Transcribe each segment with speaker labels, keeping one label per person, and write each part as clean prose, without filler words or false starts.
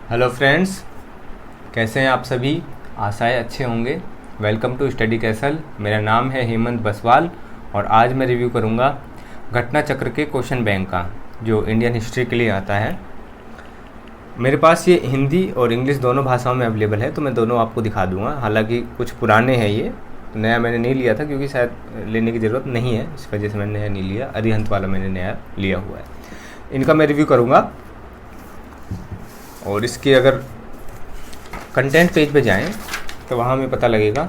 Speaker 1: Hello friends, कैसे हैं आप सभी। आशा है अच्छे होंगे। Welcome to study castle. मेरा नाम है हेमंत बसवाल और आज मैं रिव्यू करूंगा घटना चक्र के क्वेश्चन बैंक का जो इंडियन हिस्ट्री के लिए आता है। मेरे पास ये हिंदी और इंग्लिश दोनों भाषाओं में अवेलेबल है, तो मैं दोनों आपको दिखा दूंगा। हालांकि कुछ पुराने हैं, ये नया मैंने नहीं लिया था क्योंकि शायद लेने की ज़रूरत नहीं है, इस वजह से मैंने नया नहीं लिया। अरिहंत वाला मैंने नया लिया हुआ है। इनका मैं रिव्यू करूँगा और इसके अगर कंटेंट पेज पे जाएं तो वहाँ हमें पता लगेगा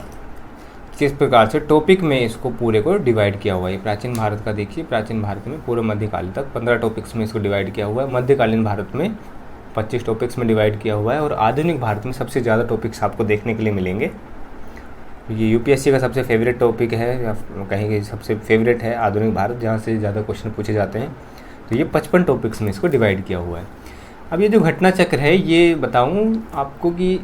Speaker 1: किस प्रकार से टॉपिक में इसको पूरे को डिवाइड किया हुआ है। ये प्राचीन भारत का देखिए, प्राचीन भारत में पूर्व मध्यकाल तक 15 टॉपिक्स में इसको डिवाइड किया हुआ है। मध्यकालीन भारत में 25 टॉपिक्स में डिवाइड किया हुआ है और आधुनिक भारत में सबसे ज़्यादा टॉपिक्स आपको देखने के लिए मिलेंगे। ये यूपीएससी का सबसे फेवरेट टॉपिक है या कहेंगे सबसे फेवरेट है आधुनिक भारत, जहाँ से ज़्यादा क्वेश्चन पूछे जाते हैं। तो ये 55 टॉपिक्स में इसको डिवाइड किया हुआ है। अब ये जो घटना चक्र है ये बताऊं आपको कि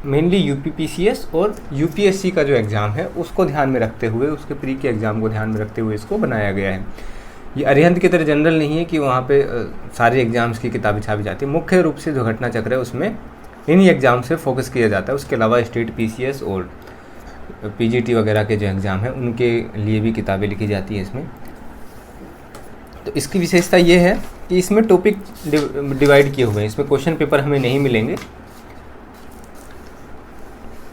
Speaker 1: मेनली यूपीपीसीएस और यूपीएससी का जो एग्ज़ाम है उसको ध्यान में रखते हुए, उसके प्री के एग्ज़ाम को ध्यान में रखते हुए इसको बनाया गया है। ये अरिहंत की तरह जनरल नहीं है कि वहाँ पे सारे एग्ज़ाम्स की किताबें छापी जाती है। मुख्य रूप से जो घटना चक्र है उसमें इन्हीं एग्ज़ाम से फोकस किया जाता है। उसके अलावा स्टेट पीसीएस और पीजीटी वगैरह के जो एग्ज़ाम हैं उनके लिए भी किताबें लिखी जाती हैं इसमें। तो इसकी विशेषता ये है कि इसमें टॉपिक डिवाइड किए हुए हैं। इसमें क्वेश्चन पेपर हमें नहीं मिलेंगे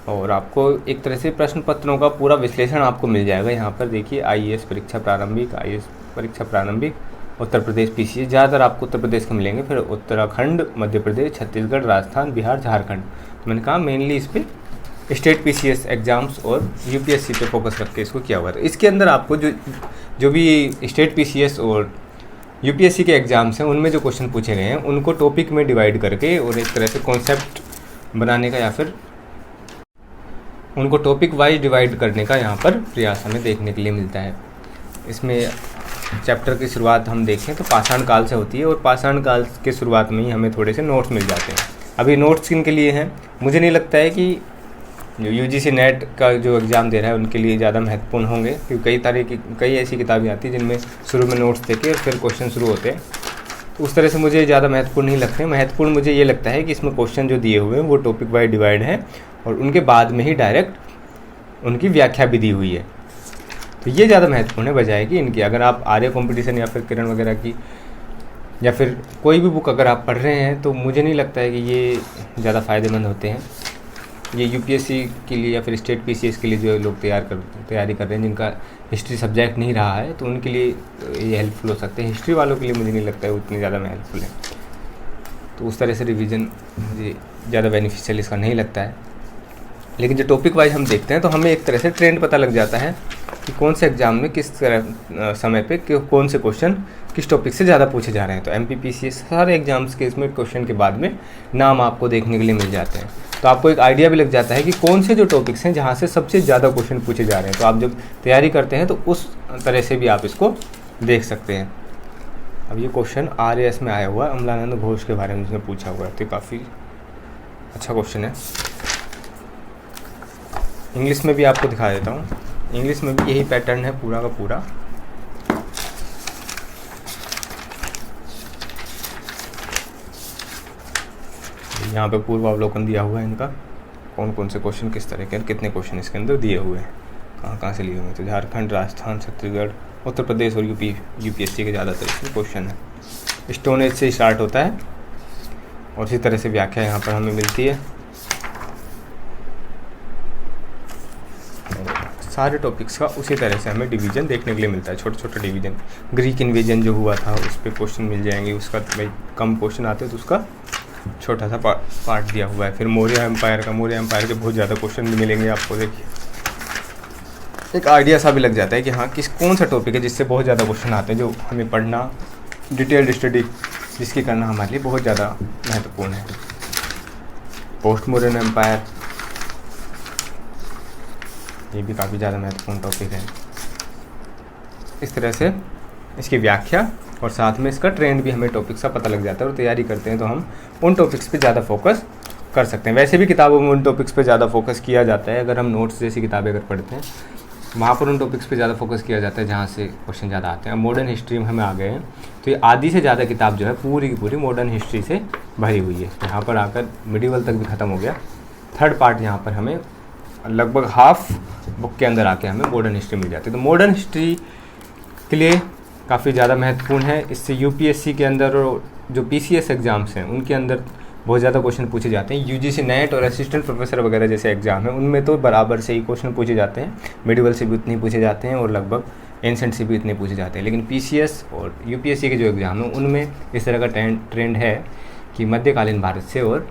Speaker 1: और आपको एक तरह से प्रश्न पत्रों का पूरा विश्लेषण आपको मिल जाएगा। यहाँ पर देखिए आईएएस परीक्षा प्रारंभिक, आईएएस परीक्षा प्रारंभिक, उत्तर प्रदेश पीसीएस, ज़्यादातर आपको उत्तर प्रदेश के मिलेंगे। फिर उत्तराखंड, मध्य प्रदेश, छत्तीसगढ़, राजस्थान, बिहार, झारखंड। तो मैंने कहा मेनली इस पर स्टेट पीसीएस एग्ज़ाम्स और यूपीएससी पे फोकस रख के इसको किया हुआ है। तो इसके अंदर आपको जो भी स्टेट पीसीएस और यूपीएससी के एग्ज़ाम्स हैं उनमें जो क्वेश्चन पूछे गए हैं उनको टॉपिक में डिवाइड करके और एक तरह से कॉन्सेप्ट बनाने का या फिर उनको टॉपिक वाइज डिवाइड करने का यहाँ पर प्रयास हमें देखने के लिए मिलता है। इसमें चैप्टर की शुरुआत हम देखें तो पाषाण काल से होती है और पाषाण काल के शुरुआत में ही हमें थोड़े से नोट्स मिल जाते हैं। अभी नोट्स किन के लिए हैं, मुझे नहीं लगता है कि जो यूजीसी नेट का जो एग्ज़ाम दे रहा है उनके लिए ज़्यादा महत्वपूर्ण होंगे, क्योंकि कई ऐसी किताबें आती हैं जिनमें शुरू में नोट्स देके और फिर क्वेश्चन शुरू होते हैं। तो उस तरह से मुझे ज़्यादा महत्वपूर्ण नहीं लगते हैं। महत्वपूर्ण मुझे ये लगता है कि इसमें क्वेश्चन जो दिए हुए हैं वो टॉपिक वाइज डिवाइड है और उनके बाद में ही डायरेक्ट उनकी व्याख्या भी दी हुई है। तो ये ज़्यादा महत्वपूर्ण है बजाय कि इनकी। अगर आप आर्य कॉम्पिटिशन या फिर किरण वगैरह की या फिर कोई भी बुक अगर आप पढ़ रहे हैं तो मुझे नहीं लगता है कि ये ज़्यादा फ़ायदेमंद होते हैं। ये यूपीएससी के लिए या फिर स्टेट पीसीएस के लिए जो लोग तैयारी कर रहे हैं जिनका हिस्ट्री सब्जेक्ट नहीं रहा है तो उनके लिए ये हेल्पफुल हो सकते हैं। हिस्ट्री वालों के लिए मुझे नहीं लगता है उतनी ज़्यादा हेल्पफुल है। तो उस तरह से रिवीजन मुझे ज़्यादा बेनिफिशियल इसका नहीं लगता है। लेकिन जो टॉपिक वाइज हम देखते हैं तो हमें एक तरह से ट्रेंड पता लग जाता है कि कौन से एग्ज़ाम में किस तरह समय पे कौन से क्वेश्चन किस टॉपिक से ज़्यादा पूछे जा रहे हैं। तो एमपीपीसीएस सारे एग्जाम्स के इसमें क्वेश्चन के बाद में नाम आपको देखने के लिए मिल जाते हैं। तो आपको एक आइडिया भी लग जाता है कि कौन से जो टॉपिक्स हैं जहाँ से सबसे ज़्यादा क्वेश्चन पूछे जा रहे हैं। तो आप जब तैयारी करते हैं तो उस तरह से भी आप इसको देख सकते हैं। अब ये क्वेश्चन आरएएस में आया हुआ है, अमलानंद घोष के बारे में इसमें पूछा हुआ है, तो काफ़ी अच्छा क्वेश्चन है। इंग्लिश में भी आपको दिखा देता हूँ। इंग्लिश में भी यही पैटर्न है पूरा का पूरा। यहाँ पे पूर्वावलोकन दिया हुआ है इनका, कौन कौन से क्वेश्चन किस तरह के, कितने क्वेश्चन इसके अंदर दिए हुए हैं, कहाँ कहाँ से लिए हुए हैं। तो झारखंड, राजस्थान, छत्तीसगढ़, उत्तर प्रदेश और यूपीएससी के ज़्यादातर इसमें क्वेश्चन है। स्टोन एज से स्टार्ट होता है और इसी तरह से व्याख्या यहाँ पर हमें मिलती है। सारे टॉपिक्स का उसी तरह से हमें डिवीज़न देखने के लिए मिलता है, छोटा छोटा डिवीज़न। ग्रीक इन्वेजन जो हुआ था उस पर क्वेश्चन मिल जाएंगे, उसका भाई कम क्वेश्चन आते हैं तो उसका छोटा सा पार्ट दिया हुआ है। फिर मौर्य एम्पायर के बहुत ज़्यादा क्वेश्चन भी मिलेंगे आपको। देखिए एक आइडिया सा भी लग जाता है कि हाँ कौन सा टॉपिक है जिससे बहुत ज़्यादा क्वेश्चन आते हैं, जो हमें पढ़ना, डिटेल्ड स्टडी जिसकी करना हमारे लिए बहुत ज़्यादा महत्वपूर्ण है। पोस्ट मॉडर्न एम्पायर ये भी काफ़ी ज़्यादा महत्वपूर्ण टॉपिक है। इस तरह से इसकी व्याख्या और साथ में इसका ट्रेंड भी हमें टॉपिक्स का पता लग जाता है और तैयारी करते हैं तो हम उन टॉपिक्स पे ज़्यादा फोकस कर सकते हैं। वैसे भी किताबों में उन टॉपिक्स पे ज़्यादा फोकस किया जाता है। अगर हम नोट्स जैसी किताबें अगर पढ़ते हैं वहाँ पर उन टॉपिक्स पे ज़्यादा फोकस किया जाता है जहाँ से क्वेश्चन ज़्यादा आते हैं। मॉडर्न हिस्ट्री में हमें आ गए हैं तो ये आधी से ज़्यादा किताब जो है पूरी की पूरी मॉडर्न हिस्ट्री से भरी हुई है। यहाँ पर आकर मिडिवल तक भी ख़त्म हो गया। थर्ड पार्ट यहाँ पर हमें लगभग हाफ बुक के अंदर आके हमें मॉडर्न हिस्ट्री मिल जाती है। तो मॉडर्न हिस्ट्री के लिए काफ़ी ज़्यादा महत्वपूर्ण है। इससे यूपीएससी के अंदर और जो पीसीएस एग्ज़ाम्स हैं उनके अंदर बहुत ज़्यादा क्वेश्चन पूछे जाते हैं। यूजीसी नेट और असिस्टेंट प्रोफेसर वगैरह जैसे एग्ज़ाम हैं उनमें तो बराबर से ही क्वेश्चन पूछे जाते हैं, मिडिवल से भी उतने पूछे जाते हैं और लगभग एंसेंट से भी इतने पूछे जाते हैं। लेकिन पीसीएस और यूपीएससी के जो एग्ज़ाम हैं उनमें इस तरह का ट्रेंड है कि मध्यकालीन भारत से और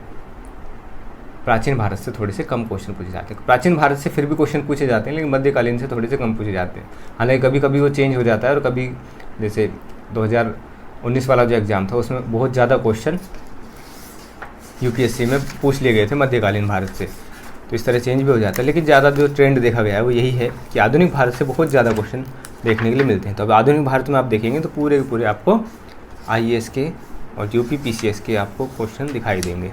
Speaker 1: प्राचीन भारत से थोड़े से कम क्वेश्चन पूछे जाते हैं। प्राचीन भारत से फिर भी क्वेश्चन पूछे जाते हैं, लेकिन मध्यकालीन से थोड़े से कम पूछे जाते हैं। हालांकि कभी कभी वो चेंज हो जाता है और कभी जैसे 2019 वाला जो एग्ज़ाम था उसमें बहुत ज़्यादा क्वेश्चन यूपीएससी में पूछ लिए गए थे मध्यकालीन भारत से, तो इस तरह चेंज भी हो जाता है। लेकिन ज़्यादा जो ट्रेंड देखा गया है वो यही है कि आधुनिक भारत से बहुत ज़्यादा क्वेश्चन देखने के लिए मिलते हैं। तो अब आधुनिक भारत में आप देखेंगे तो पूरे के पूरे आपको आईएएस के और यूपी पीसीएस के आपको क्वेश्चन दिखाई देंगे।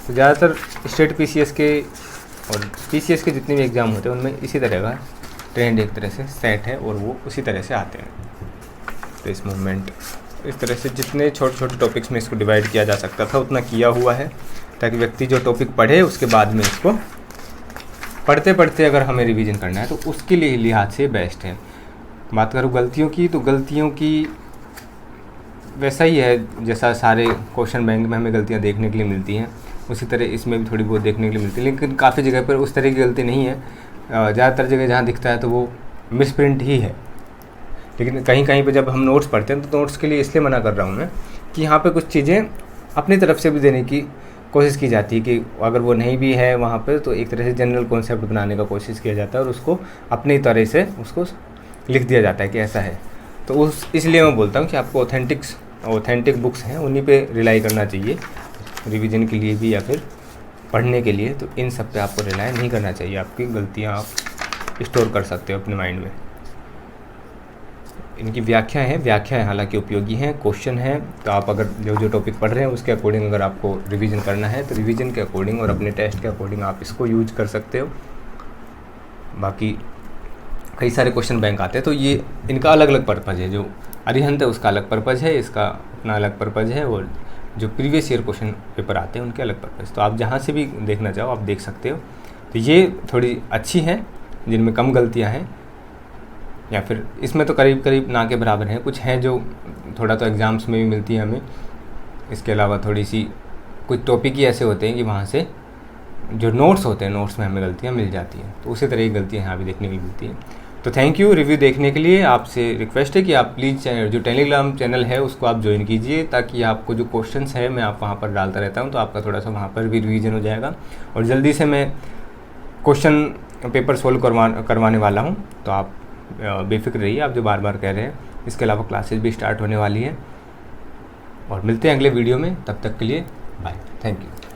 Speaker 1: तो ज़्यादातर स्टेट पीसीएस के और पीसीएस के जितने भी एग्ज़ाम होते हैं उनमें इसी तरह का ट्रेंड एक तरह से सेट है और वो उसी तरह से आते हैं। तो इस मूवमेंट इस तरह से जितने छोटे छोटे टॉपिक्स में इसको डिवाइड किया जा सकता था उतना किया हुआ है, ताकि व्यक्ति जो टॉपिक पढ़े उसके बाद में इसको पढ़ते पढ़ते अगर हमें रिवीजन करना है तो उसके लिए लिहाज से बेस्ट है। बात करूँ गलतियों की, तो गलतियों की वैसा ही है जैसा सारे क्वेश्चन बैंक में हमें गलतियाँ देखने के लिए मिलती हैं, उसी तरह इसमें भी थोड़ी बहुत देखने के लिए मिलती है। लेकिन काफ़ी जगह पर उस तरह की गलती नहीं है। ज़्यादातर जगह जहाँ दिखता है तो वो मिसप्रिंट ही है। लेकिन कहीं कहीं पे जब हम नोट्स पढ़ते हैं तो नोट्स के लिए इसलिए मना कर रहा हूँ मैं कि यहाँ पे कुछ चीज़ें अपनी तरफ से भी देने की कोशिश की जाती है कि अगर वो नहीं भी है वहाँ पे तो एक तरह से जनरल कॉन्सेप्ट बनाने का कोशिश किया जाता है और उसको अपनी तरह से उसको लिख दिया जाता है कि ऐसा है। तो इसलिए मैं बोलता हूँ कि आपको ऑथेंटिक बुक्स हैं उन्हीं पे रिलाई करना चाहिए रिवीजन के लिए भी या फिर पढ़ने के लिए। तो इन सब पे आपको रिलाई नहीं करना चाहिए। आपकी गलतियाँ आप स्टोर कर सकते हो अपने माइंड में। इनकी व्याख्याएँ हालांकि उपयोगी हैं, क्वेश्चन हैं, तो आप अगर जो टॉपिक पढ़ रहे हैं उसके अकॉर्डिंग अगर आपको रिवीजन करना है तो रिवीजन के अकॉर्डिंग और अपने टेस्ट के अकॉर्डिंग आप इसको यूज कर सकते हो। बाकी कई सारे क्वेश्चन बैंक आते हैं तो ये इनका अलग अलग पर्पज़ है। जो अरिहंत है उसका अलग पर्पज़ है, इसका अपना अलग पर्पज़ है, और जो प्रीवियस ईयर क्वेश्चन पेपर आते हैं उनके अलग पर्पज़। तो आप जहाँ से भी देखना चाहो आप देख सकते हो। तो ये थोड़ी अच्छी हैं जिनमें कम गलतियाँ हैं, या फिर इसमें तो करीब करीब ना के बराबर हैं। कुछ हैं जो थोड़ा तो एग्ज़ाम्स में भी मिलती है हमें। इसके अलावा थोड़ी सी कुछ टॉपिक ही ऐसे होते हैं कि वहाँ से जो नोट्स होते हैं नोट्स में हमें गलतियाँ मिल जाती हैं, तो उसी तरह की गलतियाँ यहाँ भी देखने को मिलती हैं। तो थैंक यू रिव्यू देखने के लिए। आपसे रिक्वेस्ट है कि आप प्लीज़ जो टेलीग्राम चैनल है उसको आप ज्वाइन कीजिए, ताकि आपको जो क्वेश्चंस है मैं आप वहाँ पर डालता रहता हूँ, तो आपका थोड़ा सा वहाँ पर भी रिवीजन हो जाएगा और जल्दी से मैं क्वेश्चन पेपर सोल्व करवाने वाला हूँ। तो आप बेफिक्र रहिए, आप जो बार बार कह रहे हैं। इसके अलावा क्लासेस भी स्टार्ट होने वाली हैं और मिलते हैं अगले वीडियो में। तब तक के लिए बाय, थैंक यू।